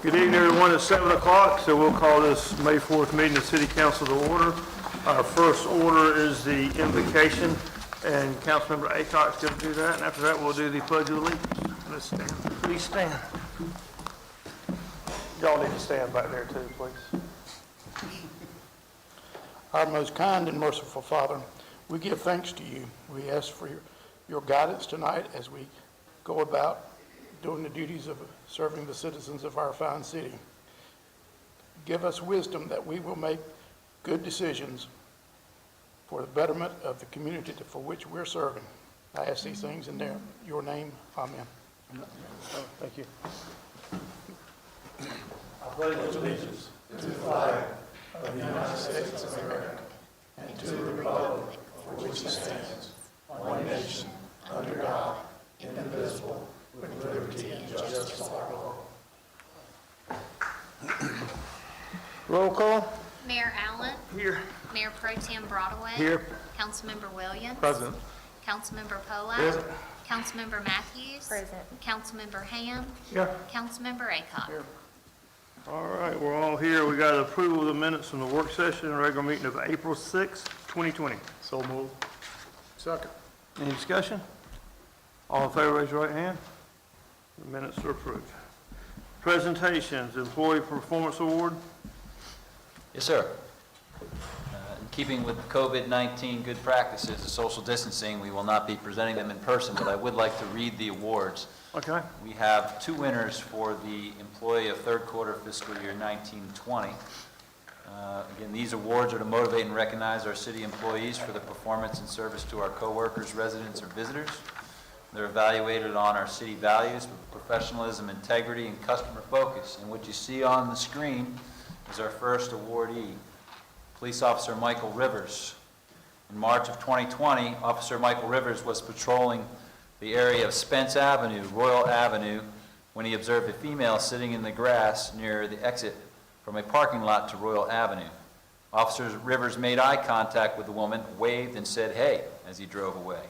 Good evening, everyone. It's 7 o'clock, so we'll call this May 4th meeting of City Council to order. Our first order is the invocation, and Councilmember Aycock's going to do that, and after that, we'll do the Pledge of Allegiance. Let's stand. Please stand. Y'all need to stand back there too, please. Our most kind and merciful Father, we give thanks to you. We ask for your guidance tonight as we go about doing the duties of serving the citizens of our fine city. Give us wisdom that we will make good decisions for the betterment of the community for which we're serving. I ask these things in your name. Amen. Thank you. I pledge allegiance to the flag of the United States of America and to the republic for which it stands, one nation, under God, indivisible, with liberty and justice for all. Roll call. Mayor Allen. Here. Mayor Pro Tem Broadway. Here. Councilmember Williams. Present. Councilmember Pola. Present. Councilmember Matthews. Present. Councilmember Ham. Here. Councilmember Aycock. Here. All right, we're all here. We got approval of the minutes from the work session and regular meeting of April 6, 2020. So moved. Second. Any discussion? All in favor, raise your right hand. The minutes are approved. Presentations, Employee Performance Award. Yes, sir. In keeping with COVID-19 good practices of social distancing, we will not be presenting them in person, but I would like to read the awards. Okay. We have two winners for the Employee of Third Quarter Fiscal Year 1920. Again, these awards are to motivate and recognize our city employees for their performance and service to our coworkers, residents, or visitors. They're evaluated on our city values, professionalism, integrity, and customer focus. And what you see on the screen is our first awardee, Police Officer Michael Rivers. In March of 2020, Officer Michael Rivers was patrolling the area of Spence Avenue, Royal Avenue, when he observed a female sitting in the grass near the exit from a parking lot to Royal Avenue. Officer Rivers made eye contact with the woman, waved, and said, "Hey," as he drove away.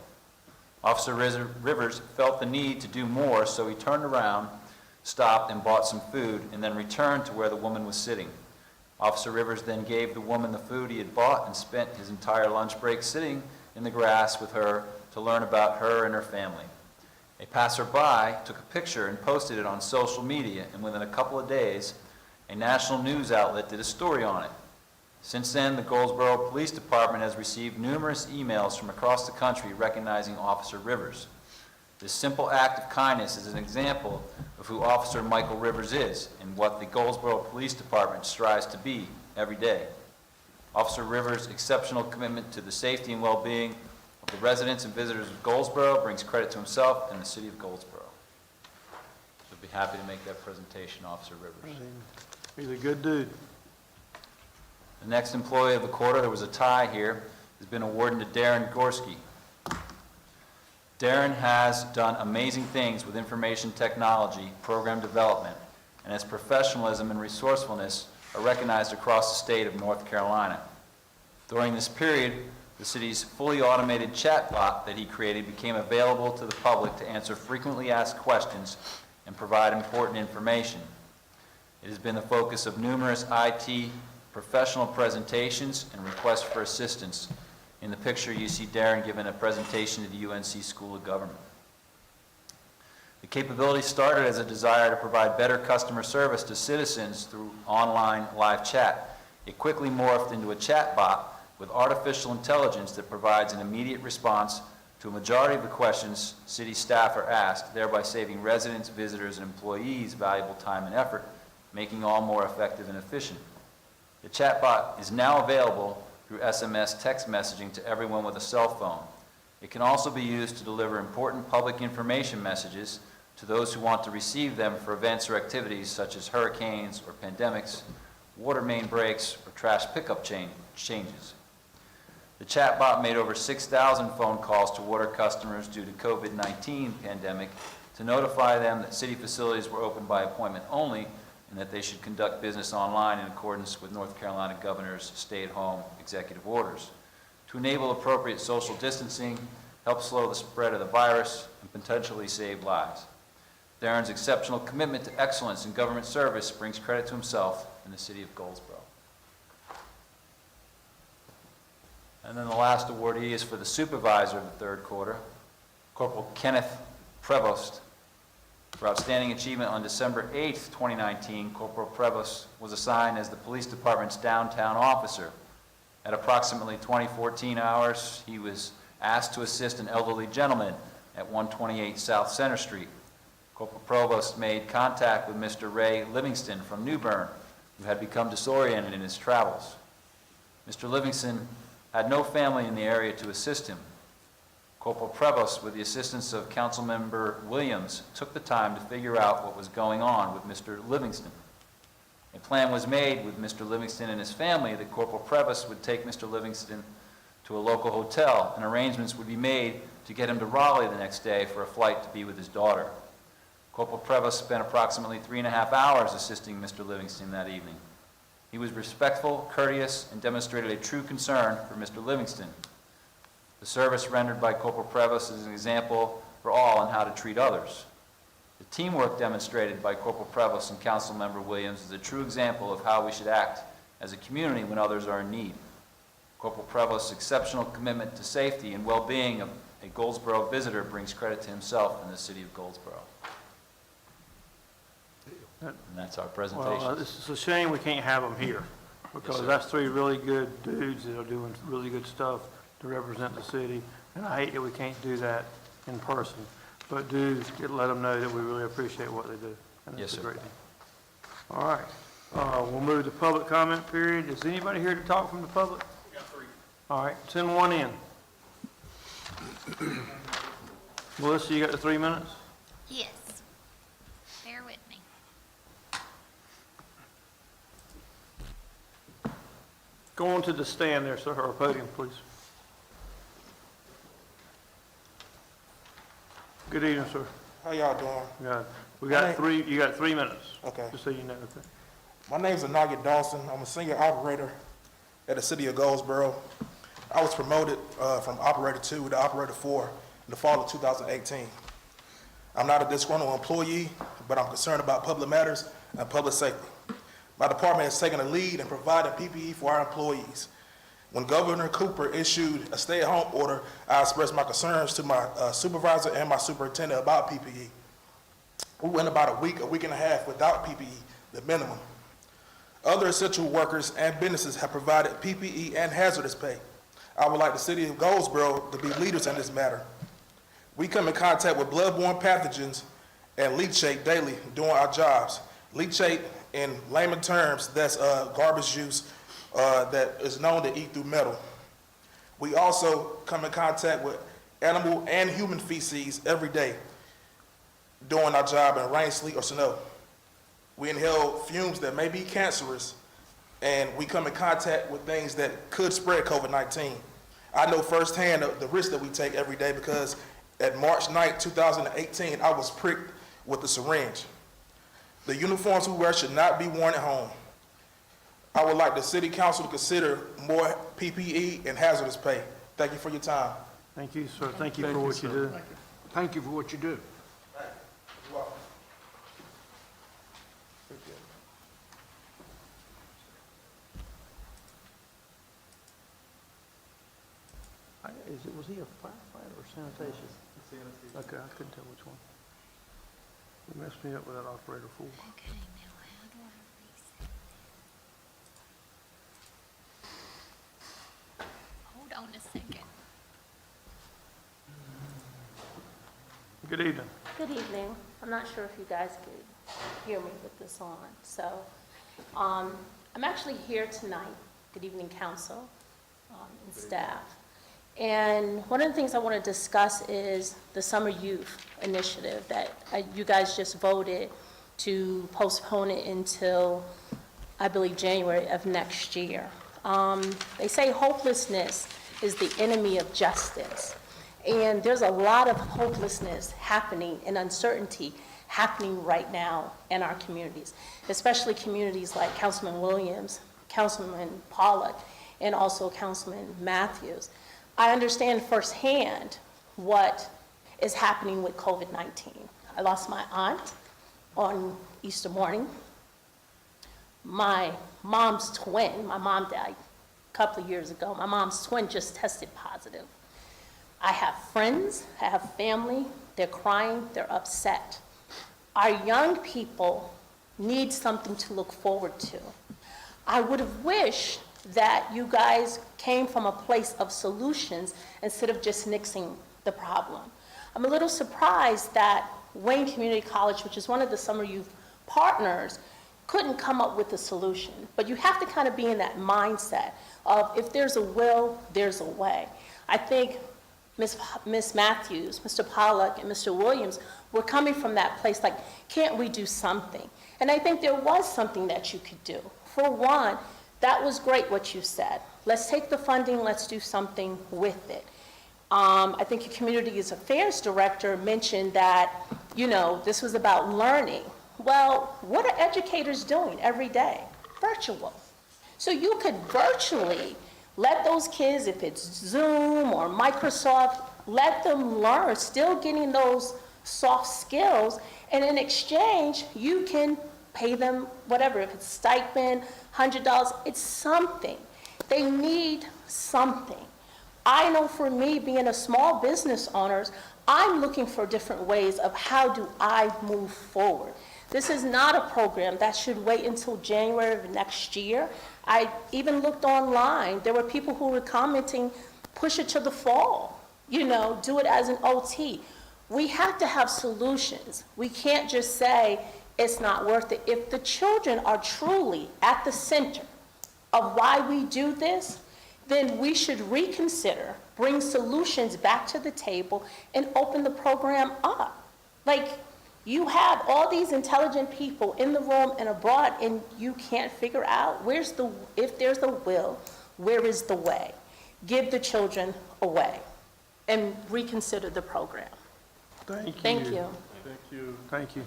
Officer Rivers felt the need to do more, so he turned around, stopped, and bought some food, and then returned to where the woman was sitting. Officer Rivers then gave the woman the food he had bought and spent his entire lunch break sitting in the grass with her to learn about her and her family. A passerby took a picture and posted it on social media, and within a couple of days, a national news outlet did a story on it. Since then, the Goldsboro Police Department has received numerous emails from across the country recognizing Officer Rivers. This simple act of kindness is an example of who Officer Michael Rivers is and what the Goldsboro Police Department strives to be every day. Officer Rivers' exceptional commitment to the safety and well-being of the residents and visitors of Goldsboro brings credit to himself and the city of Goldsboro. So I'd be happy to make that presentation, Officer Rivers. He's a good dude. The next employee of the quarter, there was a tie here, has been awarded to Darren Gorski. Darren has done amazing things with information technology, program development, and his professionalism and resourcefulness are recognized across the state of North Carolina. During this period, the city's fully automated chatbot that he created became available to the public to answer frequently asked questions and provide important information. It has been the focus of numerous IT professional presentations and requests for assistance. In the picture, you see Darren giving a presentation to the UNC School of Government. The capability started as a desire to provide better customer service to citizens through online live chat. It quickly morphed into a chatbot with artificial intelligence that provides an immediate response to a majority of the questions city staff are asked, thereby saving residents, visitors, and employees valuable time and effort, making all more effective and efficient. The chatbot is now available through SMS text messaging to everyone with a cell phone. It can also be used to deliver important public information messages to those who want to receive them for events or activities such as hurricanes or pandemics, water main breaks, or trash pickup changes. The chatbot made over 6,000 phone calls to water customers due to COVID-19 pandemic to notify them that city facilities were open by appointment only and that they should conduct business online in accordance with North Carolina Governor's stay-at-home executive orders. To enable appropriate social distancing, help slow the spread of the virus, and potentially save lives. Darren's exceptional commitment to excellence in government service brings credit to himself and the city of Goldsboro. And then the last awardee is for the supervisor of the third quarter, Corporal Kenneth Prevost. For outstanding achievement on December 8th, 2019, Corporal Prevost was assigned as the police department's downtown officer. At approximately 2014 hours, he was asked to assist an elderly gentleman at 128 South Center Street. Corporal Provost made contact with Mr. Ray Livingston from New Bern, who had become disoriented in his travels. Mr. Livingston had no family in the area to assist him. Corporal Prevost, with the assistance of Councilmember Williams, took the time to figure out what was going on with Mr. Livingston. A plan was made with Mr. Livingston and his family that Corporal Prevost would take Mr. Livingston to a local hotel, and arrangements would be made to get him to Raleigh the next day for a flight to be with his daughter. Corporal Prevost spent approximately 3.5 hours assisting Mr. Livingston that evening. He was respectful, courteous, and demonstrated a true concern for Mr. Livingston. The service rendered by Corporal Prevost is an example for all on how to treat others. The teamwork demonstrated by Corporal Prevost and Councilmember Williams is a true example of how we should act as a community when others are in need. Corporal Prevost's exceptional commitment to safety and well-being of a Goldsboro visitor brings credit to himself and the city of Goldsboro. And that's our presentation. Well, it's a shame we can't have them here, because that's three really good dudes that are doing really good stuff to represent the city, and I hate that we can't do that in person. But do let them know that we really appreciate what they do, and Yes, that's a sir. great thing. All right, we'll move to public comment period. Is anybody here to talk from the public? We got 3. All right, send one in. Melissa, you got the 3 minutes? Yes. Bear with me. Go on to the stand there, sir, or podium, please. Good evening, sir. How y'all doing? We got three, you got 3 minutes. Okay. Just so you know, okay? My name is Anagit Dawson. I'm a senior operator at the city of Goldsboro. I was promoted from operator 2 to operator 4 in the fall of 2018. I'm not a disgruntled employee, but I'm concerned about public matters and public safety. My department has taken a lead in providing PPE for our employees. When Governor Cooper issued a stay-at-home order, I expressed my concerns to my supervisor and my superintendent about PPE. We went about a week and a half without PPE, the minimum. Other essential workers and businesses have provided PPE and hazardous pay. I would like the city of Goldsboro to be leaders in this matter. We come in contact with bloodborne pathogens and leachate daily doing our jobs. Leachate, in layman terms, that's garbage juice that is known to eat through metal. We also come in contact with animal and human feces every day doing our job in rain, sleet, or snow. We inhale fumes that may be cancerous, and we come in contact with things that could spread COVID-19. I know firsthand the risk that we take every day because at March 9, 2018, I was pricked with a syringe. The uniforms we wear should not be worn at home. I would like the city council to consider more PPE and hazardous pay. Thank you for your time. Thank you, sir. Thank you for what you do. Thank you for what you do. You're welcome. Was he a firefighter or sanitation? Okay, I couldn't tell which one. You messed me up with that operator 4. Okay, now how do I reset this? Hold on a second. Good evening. Good evening. I'm not sure if you guys could hear me with this on. So I'm actually here tonight. Good evening, council and staff. And one of the things I want to discuss is the Summer Youth Initiative that you guys just voted to postpone it until, I believe, January of next year. They say hopelessness is the enemy of justice. And there's a lot of hopelessness happening and uncertainty happening right now in our communities, especially communities like Councilman Williams, Councilman Pollock, and also Councilman Matthews. I understand firsthand what is happening with COVID-19. I lost my aunt on Easter morning. My mom's twin, my mom died a couple of years ago. My mom's twin just tested positive. I have friends, I have family, they're crying, they're upset. Our young people need something to look forward to. I would have wished that you guys came from a place of solutions instead of just nixing the problem. I'm a little surprised that Wayne Community College, which is one of the summer youth partners, couldn't come up with a solution. But you have to kind of be in that mindset of if there's a will, there's a way. I think Ms. Matthews, Mr. Pollack, and Mr. Williams were coming from that place like, can't we do something? And I think there was something that you could do. For one, that was great what you said. Let's take the funding, let's do something with it. I think your Community Affairs Director mentioned that, this was about learning. Well, what are educators doing every day? Virtual. So you could virtually let those kids, if it's Zoom or Microsoft, let them learn, still getting those soft skills, and in exchange, you can pay them whatever, if it's stipend, $100, it's something. They need something. I know for me, being a small business owner, I'm looking for different ways of how do I move forward. This is not a program that should wait until January of next year. I even looked online. There were people who were commenting, push it to the fall, do it as an OT. We have to have solutions. We can't just say it's not worth it. If the children are truly at the center of why we do this, then we should reconsider, bring solutions back to the table, and open the program up. You have all these intelligent people in the room and abroad, and you can't figure out if there's a will, where is the way? Give the children a way and reconsider the program. Thank you. Thank you. Thank you. Thank you.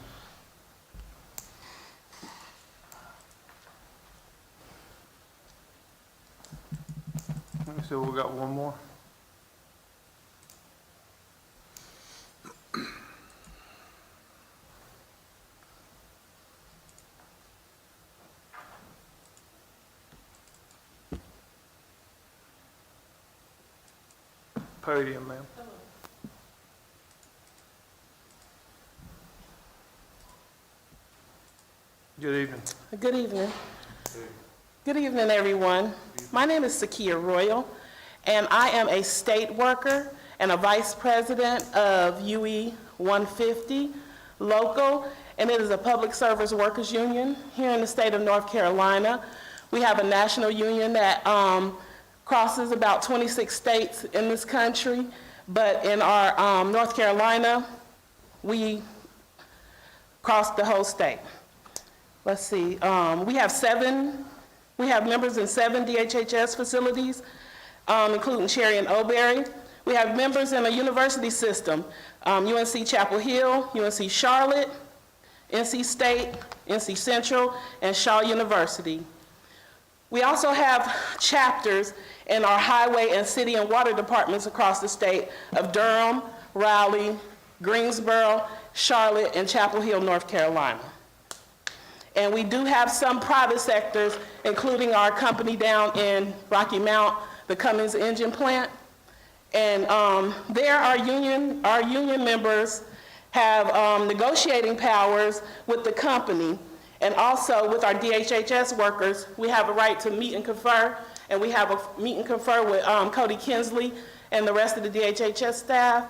So we got one more. Podium, ma'am. Good evening. Good evening. Good evening, everyone. My name is Sakia Royal, and I am a state worker and a vice president of UE 150 local, and it is a public service workers union here in the state of North Carolina. We have a national union that crosses about 26 states in this country, but in our North Carolina, we cross the whole state. Let's see, we have members in 7 DHHS facilities, including Cherry and Oberry. We have members in a university system, UNC Chapel Hill, UNC Charlotte, NC State, NC Central, and Shaw University. We also have chapters in our highway and city and water departments across the state of Durham, Raleigh, Greensboro, Charlotte, and Chapel Hill, North Carolina. And we do have some private sectors, including our company down in Rocky Mount, the Cummins Engine Plant. And there our union members have negotiating powers with the company. And also with our DHHS workers, we have a right to meet and confer, and we have a meet and confer with Cody Kinsley and the rest of the DHHS staff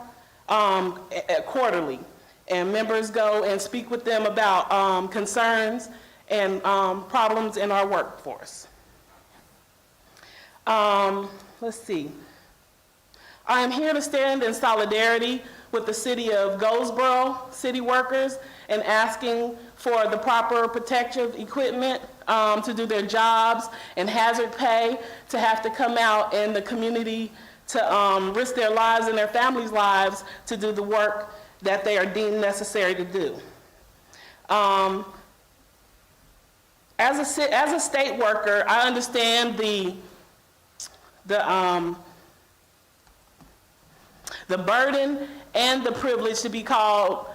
quarterly. And members go and speak with them about concerns and problems in our workforce. Let's see. I am here to stand in solidarity with the city of Goldsboro city workers and asking for the proper protective equipment to do their jobs and hazard pay to have to come out in the community to risk their lives and their families' lives to do the work that they are deemed necessary to do. As a state worker, I understand the burden and the privilege to be called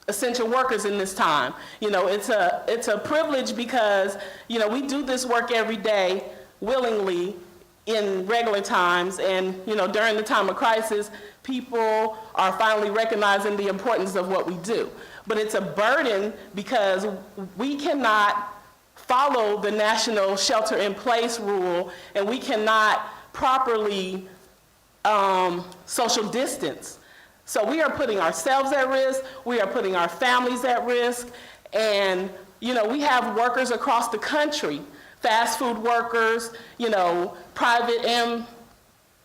essential workers in this time. You know, it's a privilege because, you know, we do this work every day willingly in regular times, and, you know, during the time of crisis, people are finally recognizing the importance of what we do. But it's a burden because we cannot follow the national shelter-in-place rule, and we cannot properly social distance. So we are putting ourselves at risk, we are putting our families at risk, and, you know, we have workers across the country, fast food workers, you know, private and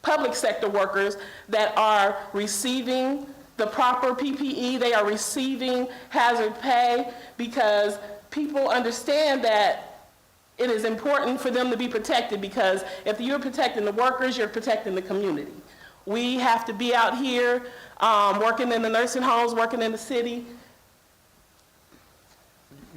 public sector workers that are receiving the proper PPE, they are receiving hazard pay, because people understand that it is important for them to be protected, because if you're protecting the workers, you're protecting the community. We have to be out here working in the nursing homes, working in the city.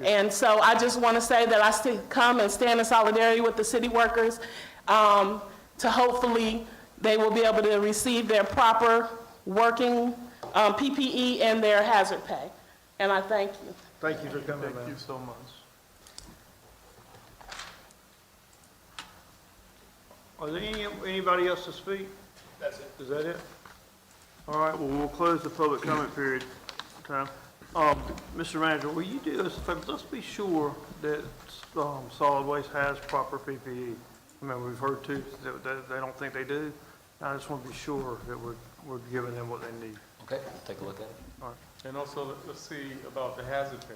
And so I just want to say that I still come and stand in solidarity with the city workers to hopefully they will be able to receive their proper working PPE and their hazard pay. And I thank you. Thank you for coming, Thank man. you so much. Are there anybody else to speak? That's it. Is that it? All right, well, we'll close the public comment period time. Mr. Manager, will you do us a favor? Let's be sure that solid waste has proper PPE. I mean, we've heard too that they don't think they do. I just want to be sure that we're giving them what they need. Okay, we'll take a look at it. All right. And also, let's see about the hazard pay.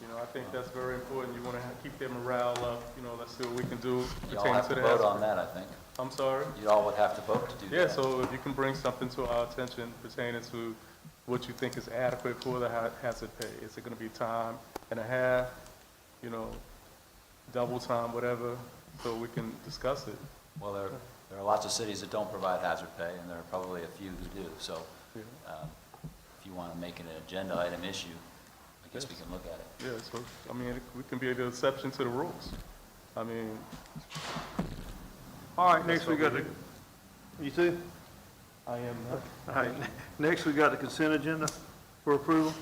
You know, I think that's very important. You want to keep their morale up. You know, let's see what we can do You all pertaining have to to the vote hazard on pay. that, I think. I'm sorry? You all would have to vote to do that. Yeah, so if you can bring something to our attention pertaining to what you think is adequate for the hazard pay. Is it going to be time and a half, you know, double time, whatever, so we can discuss it? Well, there are lots of cities that don't provide hazard pay, and there are probably a few who do. So Yeah. if you want to make it an agenda item issue, I guess we can look at it. Yeah, so, I mean, we can be an exception to the rules. I mean, All right, next we got the, you too? I am not. All right, next we got the consent agenda for approval.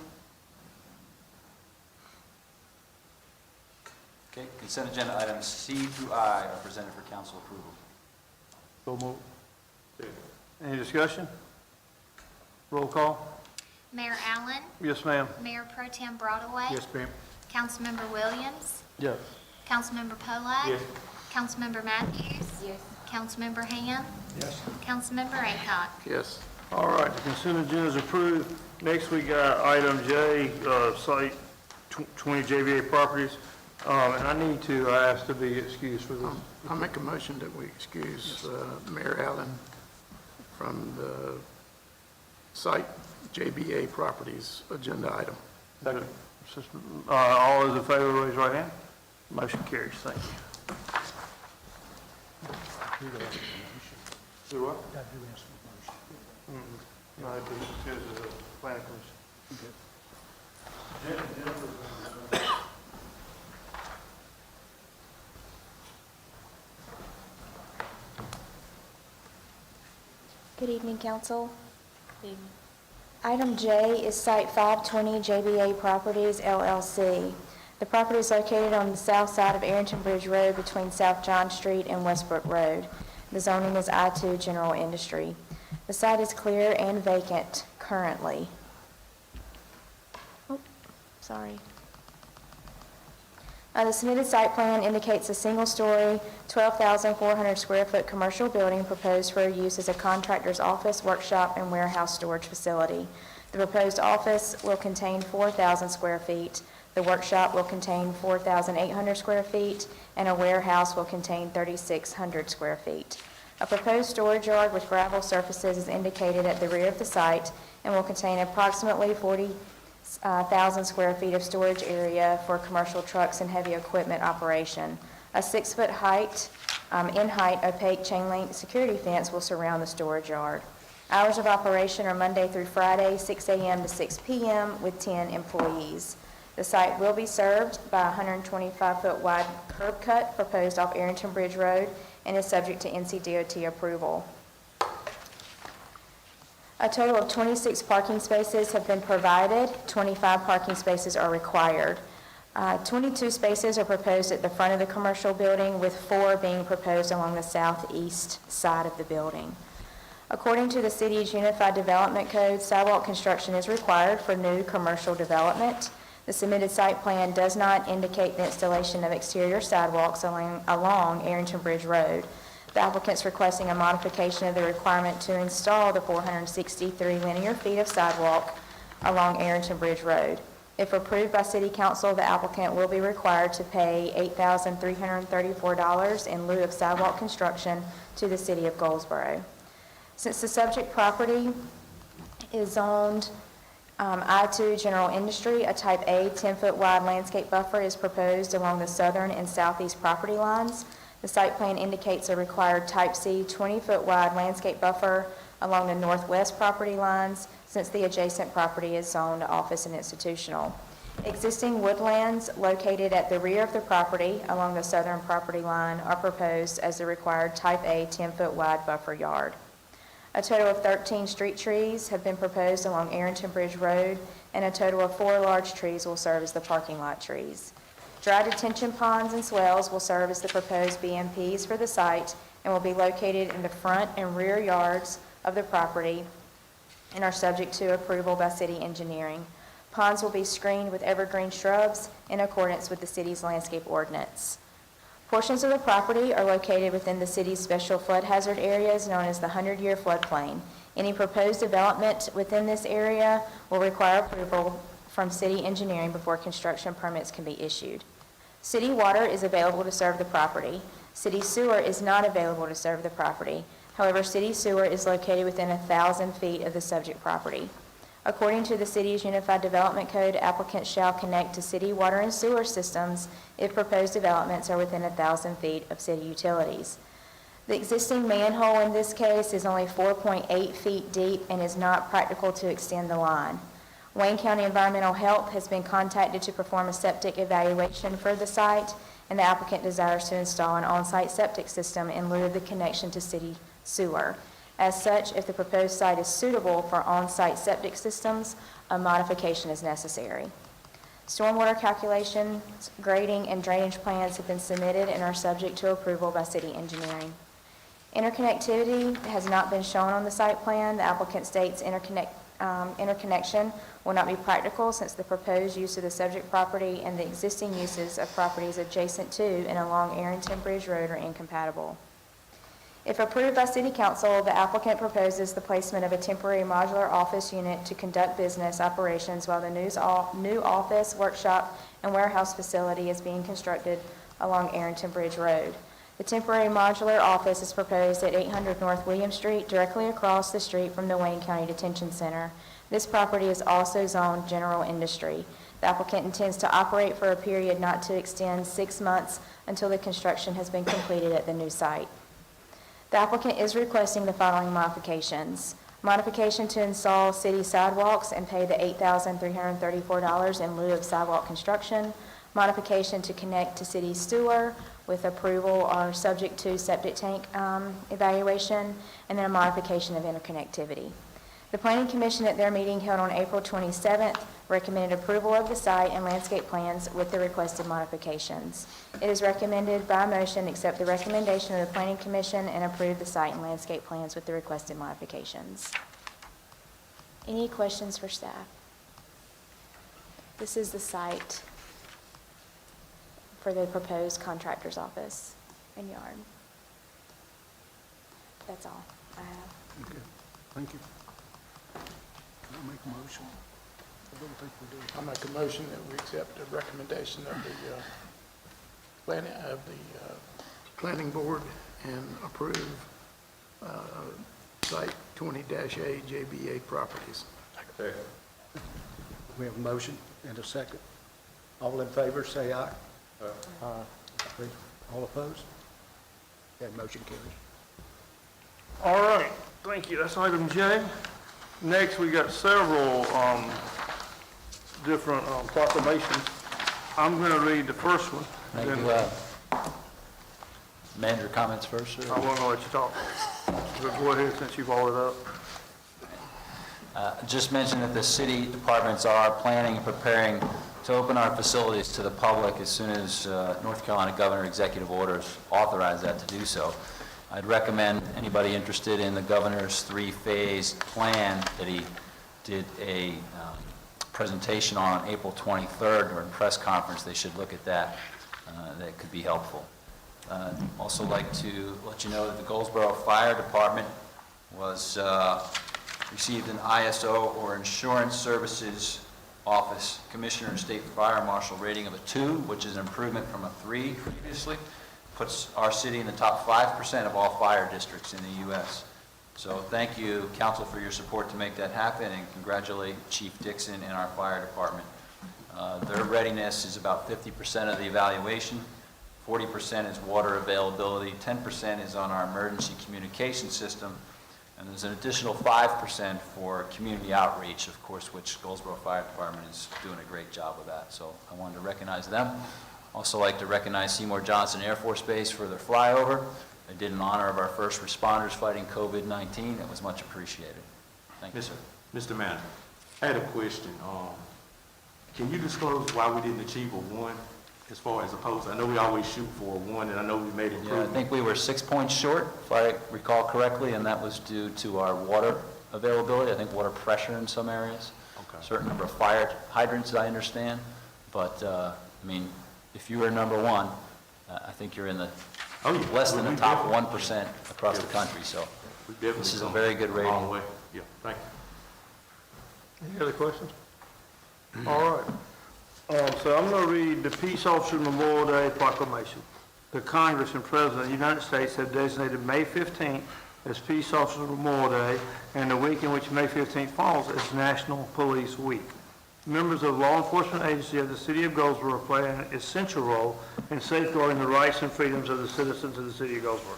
Okay, consent agenda items C through I are presented for council approval. So move. Any discussion? Roll call? Mayor Allen, Yes, ma'am. Mayor Pro Tem Broadway. ma'am. Councilmember Williams, Yes. Councilmember Pollack. Councilmember Matthews. Yes. Councilmember Ham. Yes. Councilmember Aycock. Yes. All right, the consent agenda is approved. Next, we got item J, site 20 JVA properties. And I need to ask to be excused for this. I'll make a motion that we excuse Mayor Allen from the site JBA Properties agenda item. Second. All those in favor, raise your right hand. Motion carries. Thank you. Do what? No, because of the planning commission. Good evening, council. Item J is Site 520 JBA Properties LLC. The property is located on the south side of Arrington Bridge Road between South John Street and Westbrook Road. The zoning is I-2 General Industry. The site is clear and vacant currently. Oh, sorry. The submitted site plan indicates a single-story, 12,400 square foot commercial building proposed for use as a contractor's office, workshop, and warehouse storage facility. The proposed office will contain 4,000 square feet. The workshop will contain 4,800 square feet, and a warehouse will contain 3,600 square feet. A proposed storage yard with gravel surfaces is indicated at the rear of the site and will contain approximately 40,000 square feet of storage area for commercial trucks and heavy equipment operation. A 6-foot in height opaque chain link security fence will surround the storage yard. Hours of operation are Monday through Friday, 6 a.m. to 6 p.m. with 10 employees. The site will be served by a 125-foot wide curb cut proposed off Arrington Bridge Road and is subject to NCDOT approval. A total of 26 parking spaces have been provided, 25 parking spaces are required. 22 spaces are proposed at the front of the commercial building, with 4 being proposed along the southeast side of the building. According to the city's Unified Development Code, sidewalk construction is required for new commercial development. The submitted site plan does not indicate the installation of exterior sidewalks along Arrington Bridge Road. The applicant's requesting a modification of the requirement to install the 463 linear feet of sidewalk along Arrington Bridge Road. If approved by City Council, the applicant will be required to pay $8,334 in lieu of sidewalk construction to the City of Goldsboro. Since the subject property is zoned I-2 General Industry, a Type A 10-foot wide landscape buffer is proposed along the southern and southeast property lines. The site plan indicates a required Type C 20-foot wide landscape buffer along the northwest property lines, since the adjacent property is zoned office and institutional. Existing woodlands located at the rear of the property along the southern property line are proposed as the required Type A 10-foot wide buffer yard. A total of 13 street trees have been proposed along Arrington Bridge Road, and a total of 4 large trees will serve as the parking lot trees. Dry detention ponds and swales will serve as the proposed BMPs for the site and will be located in the front and rear yards of the property and are subject to approval by city engineering. Ponds will be screened with evergreen shrubs in accordance with the city's landscape ordinance. Portions of the property are located within the city's special flood hazard areas known as the 100-year floodplain. Any proposed development within this area will require approval from city engineering before construction permits can be issued. City water is available to serve the property. City sewer is not available to serve the property. However, city sewer is located within 1,000 feet of the subject property. According to the city's Unified Development Code, applicants shall connect to city water and sewer systems if proposed developments are within 1,000 feet of city utilities. The existing manhole in this case is only 4.8 feet deep and is not practical to extend the line. Wayne County Environmental Health has been contacted to perform a septic evaluation for the site, and the applicant desires to install an on-site septic system in lieu of the connection to city sewer. As such, if the proposed site is suitable for on-site septic systems, a modification is necessary. Stormwater calculations, grading, and drainage plans have been submitted and are subject to approval by city engineering. Interconnectivity has not been shown on the site plan. The applicant states interconnection will not be practical since the proposed use of the subject property and the existing uses of properties adjacent to and along Arrington Bridge Road are incompatible. If approved by City Council, the applicant proposes the placement of a temporary modular office unit to conduct business operations while the new office, workshop, and warehouse facility is being constructed along Arrington Bridge Road. The temporary modular office is proposed at 800 North William Street, directly across the street from the Wayne County Detention Center. This property is also zoned general industry. The applicant intends to operate for a period not to extend 6 months until the construction has been completed at the new site. The applicant is requesting the following modifications. Modification to install city sidewalks and pay the $8,334 in lieu of sidewalk construction. Modification to connect to city sewer with approval or subject to septic tank evaluation, and then a modification of interconnectivity. The Planning Commission at their meeting held on April 27th recommended approval of the site and landscape plans with the requested modifications. It is recommended by motion accept the recommendation of the Planning Commission and approve the site and landscape plans with the requested modifications. Any questions for staff? This is the site for the proposed contractor's office and yard. That's all I have. Okay, thank you. Can I make a motion? I don't think we do. I make a motion that we accept the recommendation of the planning board and approve site 20-A JBA properties. We have a motion and a second. All in favor, say aye. All opposed? That motion carries. All right, thank you. That's item J. Next, we got several different proclamations. I'm going to read the first one. Maybe manager comments first, I or? wasn't going to let you talk. But go ahead since you brought it up. Just mention that the city departments are planning and preparing to open our facilities to the public as soon as North Carolina Governor Executive Orders authorize that to do so. I'd recommend anybody interested in the governor's 3-phase plan that he did a presentation on April 23rd during a press conference. They should look at that. That could be helpful. Also like to let you know that the Goldsboro Fire Department received an ISO, or Insurance Services Office Commissioner of State Fire Marshal rating of a 2, which is an improvement from a 3 previously. Puts our city in the top 5% of all fire districts in the U.S. So thank you, Council, for your support to make that happen, and congratulate Chief Dixon and our fire department. Their readiness is about 50% of the evaluation, 40% is water availability, 10% is on our emergency communication system, and there's an additional 5% for community outreach, of course, which Goldsboro Fire Department is doing a great job of that. So I wanted to recognize them. Also like to recognize Seymour Johnson Air Force Base for their flyover. They did in honor of our first responders fighting COVID-19. It was much appreciated. Thank you, sir. Mr. Manager, I had a question. Can you disclose why we didn't achieve a 1 as far as opposed? I know we always shoot for a 1, and I know we made improvement. Yeah, I think we were 6 points short, if I recall correctly, and that was due to our water availability. I think water pressure in some areas. Okay. Certain number of fire hydrants, I understand. But, I mean, if you were number 1, I think you're in the less than the top 1% across the country. So this is a very good rating. Long way. Yeah, thank you. Any other questions? All right. So I'm going to read the Peace Officer Memorial Day Proclamation. The Congress and President of the United States have designated May 15th as Peace Officer Memorial Day, and the week in which May 15th falls as National Police Week. Members of law enforcement agency of the City of Goldsboro play an essential role in safeguarding the rights and freedoms of the citizens of the City of Goldsboro.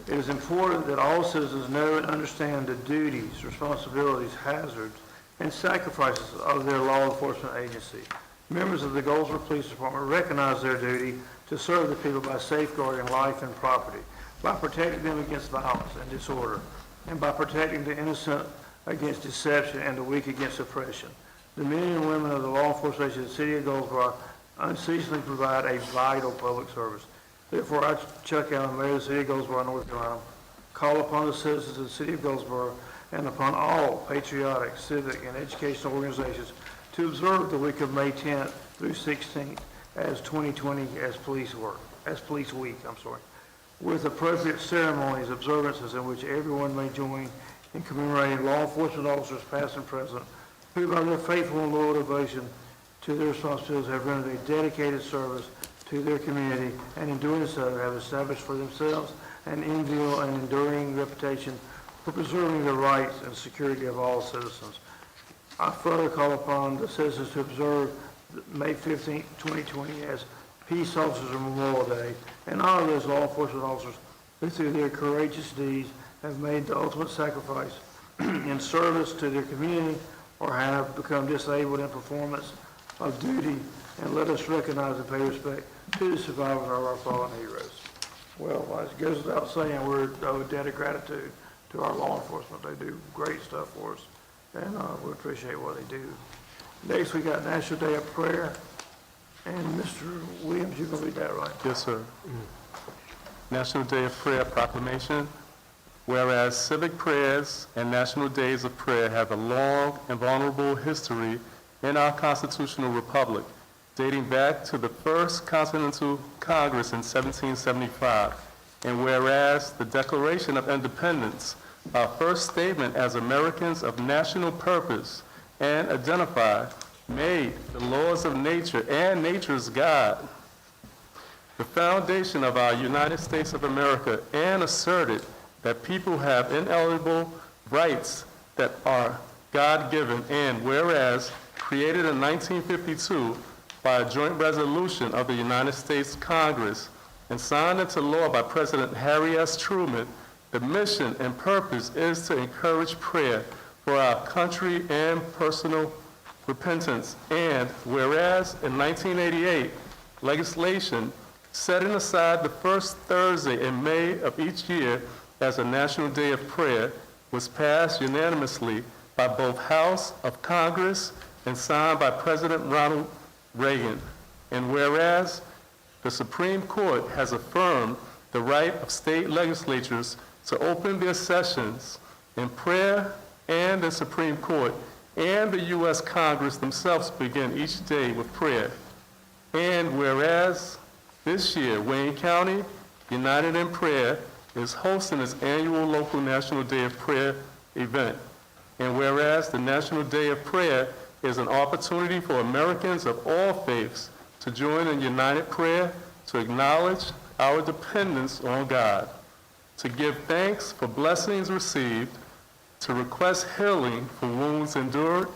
It is important that all citizens know and understand the duties, responsibilities, hazards, and sacrifices of their law enforcement agency. Members of the Goldsboro Police Department recognize their duty to serve the people by safeguarding life and property, by protecting them against violence and disorder, and by protecting the innocent against deception and the weak against oppression. The men and women of the law enforcement agency of the City of Goldsboro unceasingly provide a vital public service. Therefore, I, Chuck Allen, Mayor of the City of Goldsboro, North Carolina, call upon the citizens of the City of Goldsboro and upon all patriotic, civic, and educational organizations to observe the week of May 10th through 16th as 2020 as Police Week, with appropriate ceremonies, observances in which everyone may join in commemorating law enforcement officers past and present who by their faithful and loyal devotion to their responsibilities have rendered a dedicated service to their community, and in doing so have established for themselves an enviable and enduring reputation for preserving the rights and security of all citizens. I further call upon the citizens to observe May 15, 2020 as Peace Officers Memorial Day and honor those law enforcement officers who through their courageous deeds have made the ultimate sacrifice in service to their community or have become disabled in performance of duty, and let us recognize and pay respect to the survivors of our fallen heroes. Well, as it goes without saying, we're a debt of gratitude to our law enforcement. They do great stuff for us, and we appreciate what they do. Next, we got National Day of Prayer, and Mr. Williams, you can read that, right? Yes, sir. National Day of Prayer Proclamation. Whereas civic prayers and national days of prayer have a long and vulnerable history in our constitutional republic, dating back to the First Continental Congress in 1775. And whereas the Declaration of Independence, our first statement as Americans of national purpose and identify, made the laws of nature and nature's God the foundation of our United States of America, and asserted that people have inalienable rights that are God-given, and whereas created in 1952 by a joint resolution of the United States Congress and signed into law by President Harry S. Truman, the mission and purpose is to encourage prayer for our country and personal repentance. And whereas in 1988, legislation setting aside the first Thursday in May of each year as a National Day of Prayer was passed unanimously by both House of Congress and signed by President Ronald Reagan. And whereas the Supreme Court has affirmed the right of state legislatures to open their sessions in prayer, and the Supreme Court and the U.S. Congress themselves begin each day with prayer. And whereas this year, Wayne County United in Prayer is hosting its annual local National Day of Prayer event. And whereas the National Day of Prayer is an opportunity for Americans of all faiths to join in united prayer to acknowledge our dependence on God, to give thanks for blessings received, to request healing for wounds endured,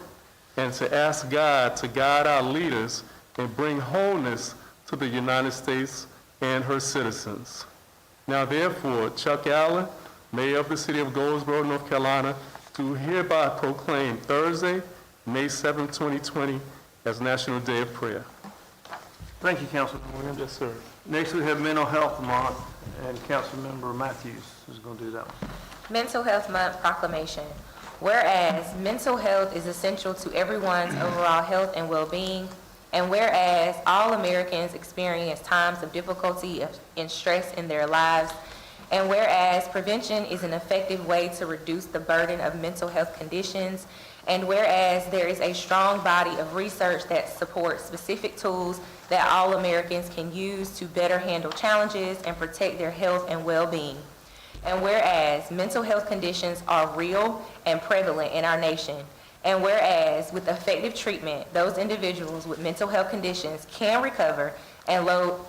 and to ask God to guide our leaders and bring wholeness to the United States and her citizens. Now therefore, Chuck Allen, Mayor of the City of Goldsboro, North Carolina, do hereby proclaim Thursday, May 7, 2020, as National Day of Prayer. Thank you, Councilman Williams. Yes, sir. Next, we have Mental Health Month, and Councilmember Matthews is going to do that one. Mental Health Month proclamation. Whereas mental health is essential to everyone's overall health and well-being, and whereas all Americans experience times of difficulty and stress in their lives, and whereas prevention is an effective way to reduce the burden of mental health conditions, and whereas there is a strong body of research that supports specific tools that all Americans can use to better handle challenges and protect their health and well-being. And whereas mental health conditions are real and prevalent in our nation, and whereas with effective treatment, those individuals with mental health conditions can recover and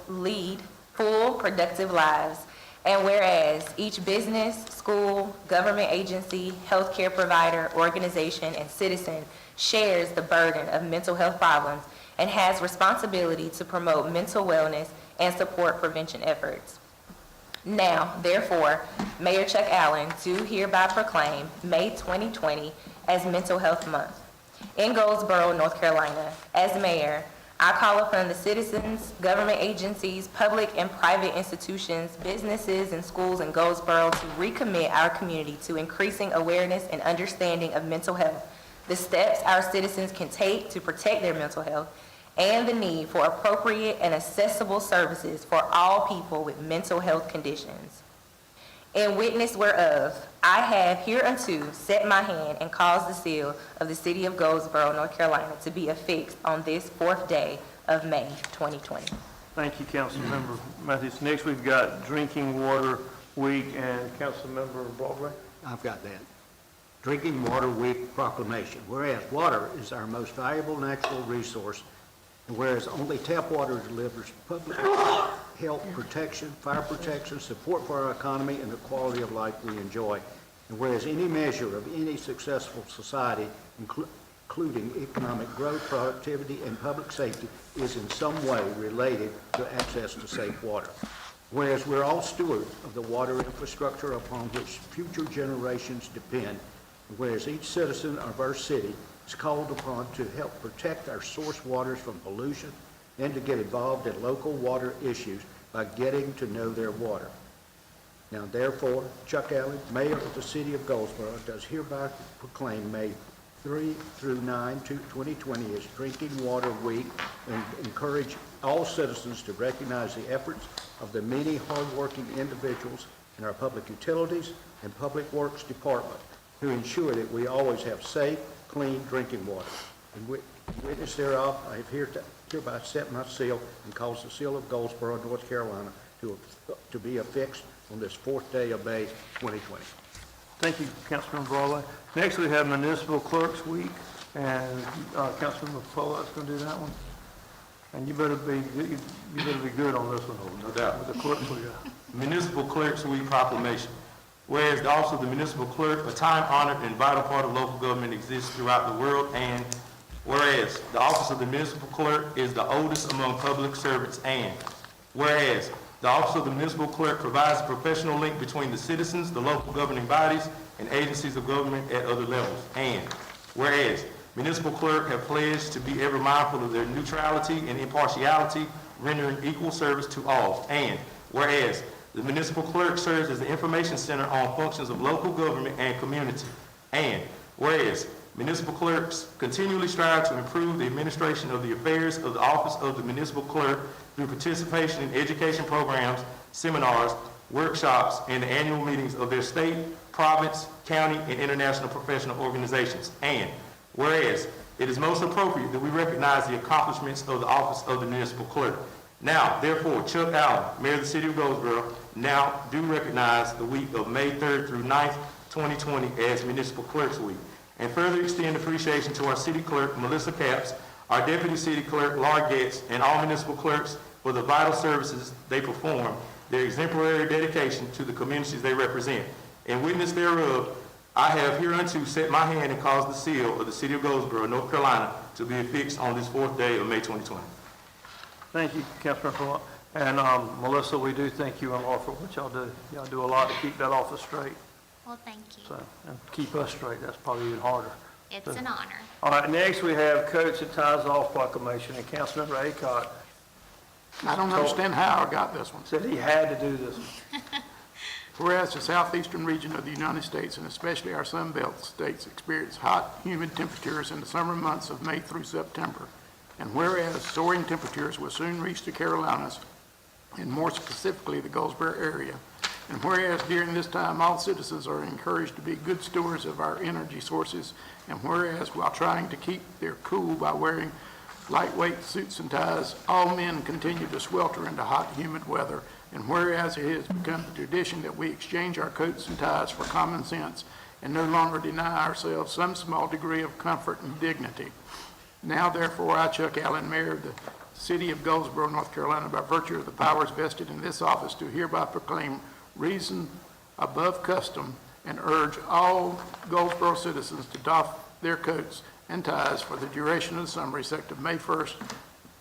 lead full, productive lives. And whereas each business, school, government agency, healthcare provider, organization, and citizen shares the burden of mental health problems and has responsibility to promote mental wellness and support prevention efforts. Now, therefore, Mayor Chuck Allen do hereby proclaim May 2020 as Mental Health Month. In Goldsboro, North Carolina, as mayor, I call upon the citizens, government agencies, public and private institutions, businesses, and schools in Goldsboro to recommit our community to increasing awareness and understanding of mental health, the steps our citizens can take to protect their mental health, and the need for appropriate and accessible services for all people with mental health conditions. In witness whereof, I have hereunto set my hand and caused the seal of the City of Goldsboro, North Carolina, to be affixed on this 4th day of May 2020. Thank you, Councilmember Matthews. Next, we've got Drinking Water Week, and Councilmember Broadway. I've got that. Drinking Water Week proclamation. Whereas water is our most valuable natural resource, and whereas only tap water delivers public health protection, fire protection, support for our economy, and the quality of life we enjoy, and whereas any measure of any successful society, including economic growth, productivity, and public safety, is in some way related to access to safe water. Whereas we're all stewards of the water infrastructure upon which future generations depend, and whereas each citizen of our city is called upon to help protect our source waters from pollution and to get involved in local water issues by getting to know their water. Now therefore, Chuck Allen, Mayor of the City of Goldsboro, does hereby proclaim May 3 through 9, 2020 as Drinking Water Week, and encourage all citizens to recognize the efforts of the many hardworking individuals in our public utilities and public works department who ensure that we always have safe, clean drinking water. In witness thereof, I have hereby set my seal and cause the seal of Goldsboro, North Carolina, to be affixed on this 4th day of May 2020. Thank you, Councilmember Broadway. Next, we have Municipal Clerks Week, and Councilmember Pollock's going to do that one. And you better be good on this one. No doubt. With the clerks we got. Municipal Clerks Week proclamation. Whereas the office of the municipal clerk, a time-honored and vital part of local government, exists throughout the world, and whereas the office of the municipal clerk is the oldest among public servants, and whereas the office of the municipal clerk provides a professional link between the citizens, the local governing bodies, and agencies of government at other levels, and whereas municipal clerk have pledged to be ever mindful of their neutrality and impartiality, rendering equal service to all, and whereas the municipal clerk serves as the information center on functions of local government and community, and Whereas municipal clerks continually strive to improve the administration of the affairs of the office of the municipal clerk through participation in education programs, seminars, workshops, and the annual meetings of their state, province, county, and international professional organizations. And whereas it is most appropriate that we recognize the accomplishments of the office of the municipal clerk. Now, therefore, Chuck Allen, Mayor of the City of Goldsboro, now do recognize the week of May 3rd through 9th, 2020 as Municipal Clerks Week, and further extend appreciation to our City Clerk, Melissa Capps, our Deputy City Clerk, Laura Getz, and all municipal clerks for the vital services they perform, their exemplary dedication to the communities they represent. In witness thereof, I have hereunto set my hand and caused the seal of the City of Goldsboro, North Carolina, to be affixed on this 4th day of May 2020. Thank you, Councilmember Fulton. And Melissa, we do thank you and Laura for what y'all do. Y'all do a lot to keep that office straight, Well, thank you. so, and keep us straight. That's probably even harder. It's an honor. All right, next we have Coats and Ties Off proclamation, and Councilmember Aycock I don't understand how I got this one. said he had to do this one. Whereas the southeastern region of the United States, and especially our Sun Belt states, experience hot, humid temperatures in the summer months of May through September. And whereas soaring temperatures will soon reach the Carolinas, and more specifically the Goldsboro area. And whereas during this time, all citizens are encouraged to be good stewards of our energy sources. And whereas while trying to keep their cool by wearing lightweight suits and ties, all men continue to swelter into hot, humid weather. And whereas it has become the tradition that we exchange our coats and ties for common sense and no longer deny ourselves some small degree of comfort and dignity. Now therefore, I, Chuck Allen, Mayor of the City of Goldsboro, North Carolina, by virtue of the powers vested in this office, do hereby proclaim reason above custom and urge all Goldsboro citizens to doff their coats and ties for the duration of the summer, effective May 1st,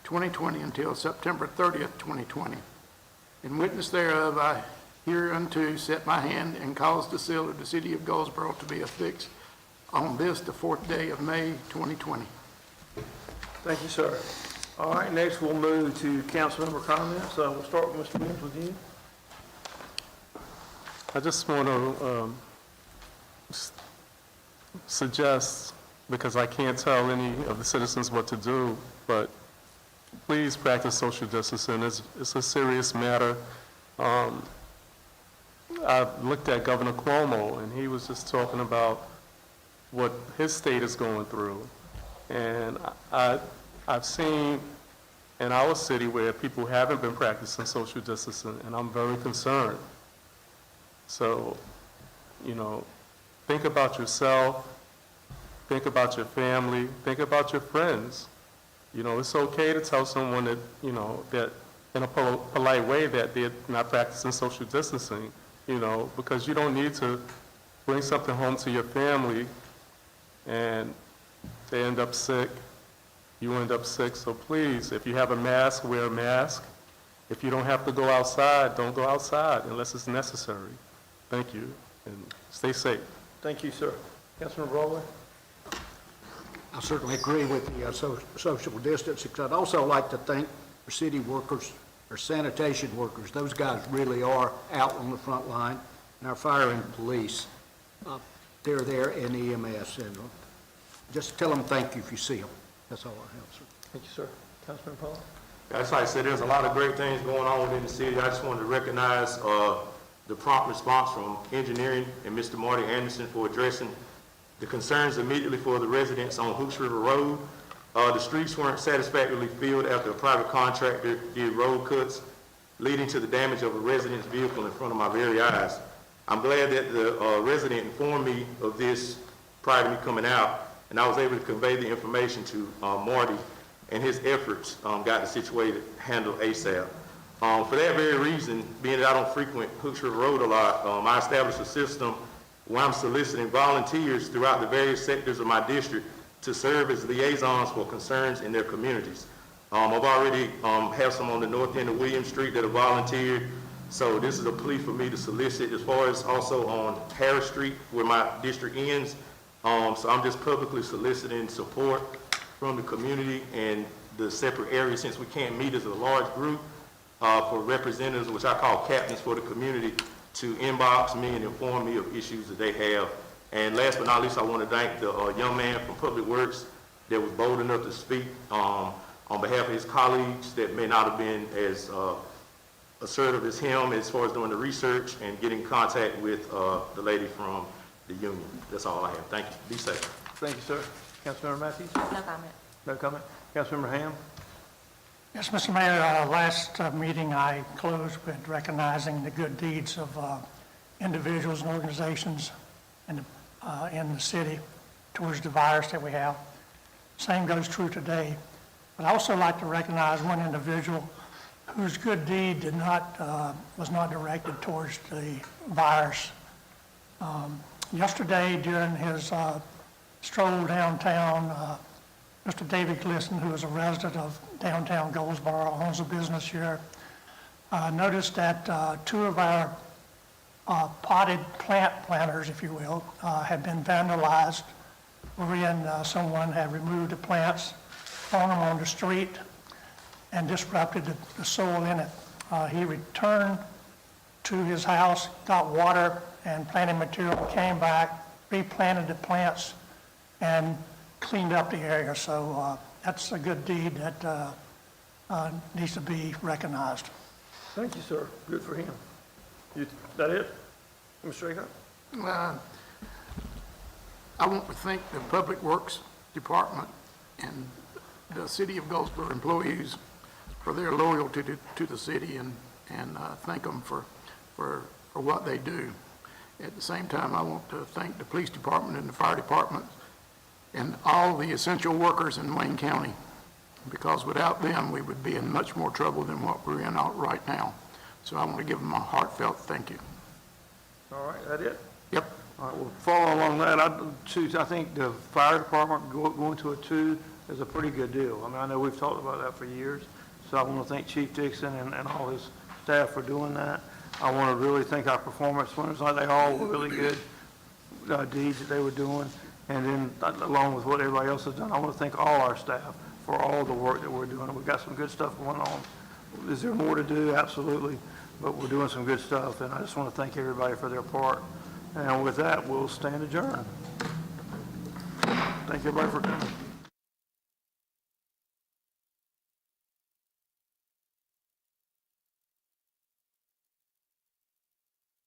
2020 until September 30th, 2020. In witness thereof, I hereunto set my hand and cause the seal of the City of Goldsboro to be affixed on this, the 4th day of May, 2020. Thank you, sir. All right, next we'll move to councilmember comments. We'll start with Mr. Williams with you. I just want to suggest, because I can't tell any of the citizens what to do, but please practice social distancing. It's a serious matter. I looked at Governor Cuomo, and he was just talking about what his state is going through. And I've seen in our city where people haven't been practicing social distancing, and I'm very concerned. So, you know, think about yourself, think about your family, think about your friends. You know, it's okay to tell someone that, you know, that in a polite way that they're not practicing social distancing, you know, because you don't need to bring something home to your family and they end up sick, you end up sick. So please, if you have a mask, wear a mask. If you don't have to go outside, don't go outside unless it's necessary. Thank you, and stay safe. Thank you, sir. Councilmember Broadway. I certainly agree with the social distancing. I'd also like to thank our city workers, our sanitation workers. Those guys really are out on the front line, and our fire and police. They're there in EMS, and just tell them thank you if you see them. That's all I have, sir. Thank you, sir. Councilmember Paul. That's like I said, there's a lot of great things going on within the city. I just wanted to recognize the prompt response from engineering and Mr. Marty Anderson for addressing the concerns immediately for the residents on Hooks River Road. The streets weren't satisfactorily filled after a private contractor did road cuts, leading to the damage of a resident's vehicle in front of my very eyes. I'm glad that the resident informed me of this prior to me coming out, and I was able to convey the information to Marty, and his efforts got the situation handled ASAP. For that very reason, being that I don't frequent Hooks River Road a lot, I established a system where I'm soliciting volunteers throughout the various sectors of my district to serve as liaisons for concerns in their communities. I've already have some on the north end of William Street that have volunteered, so this is a plea for me to solicit as far as also on Harris Street where my district ends. So I'm just publicly soliciting support from the community and the separate areas, since we can't meet as a large group, for representatives, which I call captains for the community, to inbox me and inform me of issues that they have And last but not least, I want to thank the young man from Public Works that was bold enough to speak on behalf of his colleagues that may not have been as assertive as him as far as doing the research and getting in contact with the lady from the union. That's all I have. Thank you. Be safe. Thank you, sir. Councilmember Matthews? No comment. No comment? Councilmember Ham? Yes, Mr. Mayor, last meeting I closed with recognizing the good deeds of individuals and organizations in the city towards the virus that we have. Same goes true today. But I also like to recognize one individual whose good deed was not directed towards the virus. Yesterday, during his stroll downtown, Mr. David Glisson, who is a resident of downtown Goldsboro, owns a business here, noticed that two of our potted plant planters, if you will, had been vandalized, wherein someone had removed the plants, thrown them on the street, and disrupted the soil in it. He returned to his house, got water and planting material, came back, replanted the plants, and cleaned up the area. So that's a good deed that needs to be recognized. Thank you, sir. Good for him. That it? Mr. Aycock? I want to thank the Public Works Department and the City of Goldsboro employees for their loyalty to the city and thank them for what they do. At the same time, I want to thank the police department and the fire department and all the essential workers in Wayne County, because without them, we would be in much more trouble than what we're in right now. So I want to give them a heartfelt thank you. All right, that it? Yep. All right, well, follow along that, I think the fire department going to a 2 is a pretty good deal. I mean, I know we've talked about that for years, so I want to thank Chief Dixon and all his staff for doing that. I want to really thank our performance winners, like they all were really good deeds that they were doing. And then, along with what everybody else has done, I want to thank all our staff for all the work that we're doing. We've got some good stuff going on. Is there more to do? Absolutely. But we're doing some good stuff, and I just want to thank everybody for their part. And with that, we'll stand adjourned. Thank everybody for coming.